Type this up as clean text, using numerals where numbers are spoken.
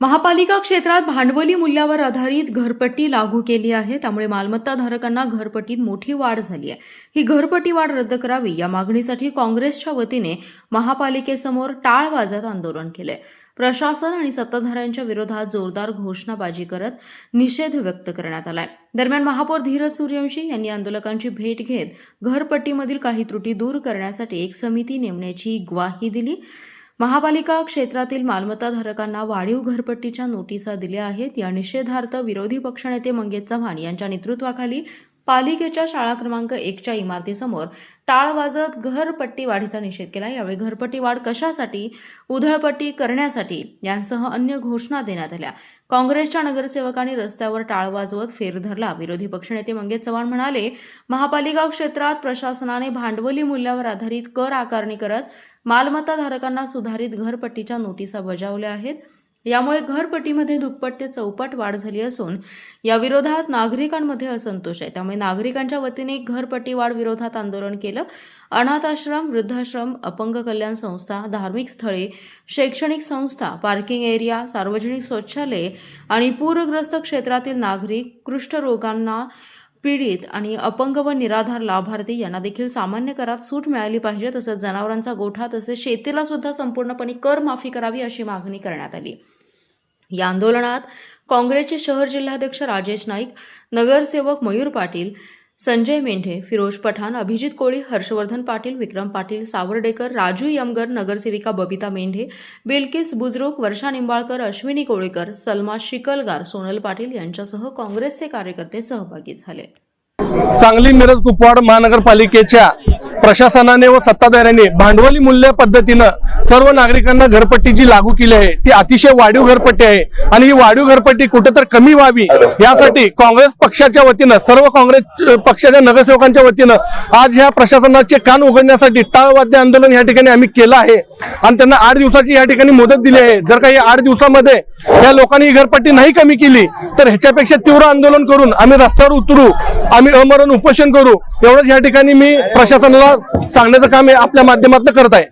महापालिका क्षेत्रात भांडवली मूल्यावर आधारित घरपट्टी लागू केली आहे। त्यामुळे मालमत्ताधारकांना घरपट्टीत मोठी वाढ झाली आहे। ही घरपट्टी वाढ रद्द करावी या मागणीसाठी काँग्रेसच्या वतीने महापालिकेसमोर टाळ वाजत आंदोलन केले। प्रशासन आणि सत्ताधाऱ्यांच्या विरोधात जोरदार घोषणाबाजी करत निषेध व्यक्त करण्यात आलाय। दरम्यान महापौर धीरज सूर्यवंशी यांनी आंदोलकांची भेट घेत घरपट्टीमधील काही त्रुटी दूर करण्यासाठी एक समिती नेमण्याची ग्वाही दिली। महापालिका क्षेत्रातील मालमत्ताधारकांना वाढीव घरपट्टीच्या नोटिसा दिल्या आहेत। या निषेधार्थ विरोधी पक्षनेते मंगेश चव्हाण यांच्या नेतृत्वाखाली पालिकेच्या शाळा क्रमांक 1च्या इमारतीसमोर टाळ वाजत घरपट्टी वाढीचा निषेध केला। यावेळी घरपट्टी वाढ कशासाठी, उधळपट्टी करण्यासाठी यांसह अन्य घोषणा देण्यात आल्या। काँग्रेसच्या नगरसेवकांनी रस्त्यावर टाळ वाजवत फेर धरला। विरोधी पक्षनेते मंगेश चव्हाण म्हणाले, महापालिका क्षेत्रात प्रशासनाने भांडवली मूल्यावर आधारित कर आकारणी करत मालमत्ताधारकांना सुधारित घरपट्टीच्या नोटिसा बजावल्या आहेत। यामुळे घरपट्टीमध्ये दुप्पट ते चौपट वाढ झाली असून या विरोधात नागरिकांमध्ये असंतोष आहे। त्यामुळे नागरिकांच्या वतीने घरपट्टी वाढ विरोधात आंदोलन केलं। अनाथ आश्रम, वृद्धाश्रम, अपंग कल्याण संस्था, धार्मिक स्थळे, शैक्षणिक संस्था, पार्किंग एरिया, सार्वजनिक शौचालये आणि पूरग्रस्त क्षेत्रातील नागरिक, कुष्ठरोगांना पीडित आणि अपंग व निराधार लाभार्थी यांना देखील सामान्य करात सूट मिळाली पाहिजे। तसंच जनावरांचा गोठा तसेच शेतीला सुद्धा संपूर्णपणे कर माफी करावी अशी मागणी करण्यात आली। या आंदोलनात काँग्रेसचे शहर जिल्हाध्यक्ष राजेश नाईक, नगरसेवक मयूर पाटील, संजय मेंढे, फिरोज पठाण, अभिजित कोळी, हर्षवर्धन पाटील, विक्रम पाटील, सावर्डेकर, राजू यमगर, नगरसेविका बबिता मेंढे, बिल्किस बुजरुक, वर्षा निंबाळकर, अश्विनी कोळेकर, सलमा शिकलगार, सोनल पाटील यांच्यासह काँग्रेसचे कार्यकर्ते सहभागी झाले। सांगली मिरज कुपवाड महानगरपालिकेच्या प्रशासनाने व सत्ताधाऱ्यांनी भांडवली मूल्य पद्धतीने सर्व नागरिकांना घरपट्टी जी लागू केली आहे ती अतिशय वाढीव घरपट्टी आहे आणि ही वाढीव घरपट्टी कुठेतरी कमी व्हावी यासाठी काँग्रेस पक्षाच्या वतीने सर्व काँग्रेस पक्षाच्या नगरसेवकांच्या वतीने आज ह्या प्रशासनाचे कान उघडण्यासाठी टाळवाद्य आंदोलन या ठिकाणी आम्ही केलं आहे आणि त्यांना 8 दिवसाची या ठिकाणी मुदत दिली आहे। जर काही 8 दिवसामध्ये या लोकांनी ही घरपट्टी नाही कमी केली तर ह्याच्यापेक्षा तीव्र आंदोलन करून आम्ही रस्त्यावर उतरू, आम्ही अमरण उपोषण करू, एवढंच या ठिकाणी मी प्रशासनाला सांगण्याचं काम आपल्या माध्यमातून करत आहे।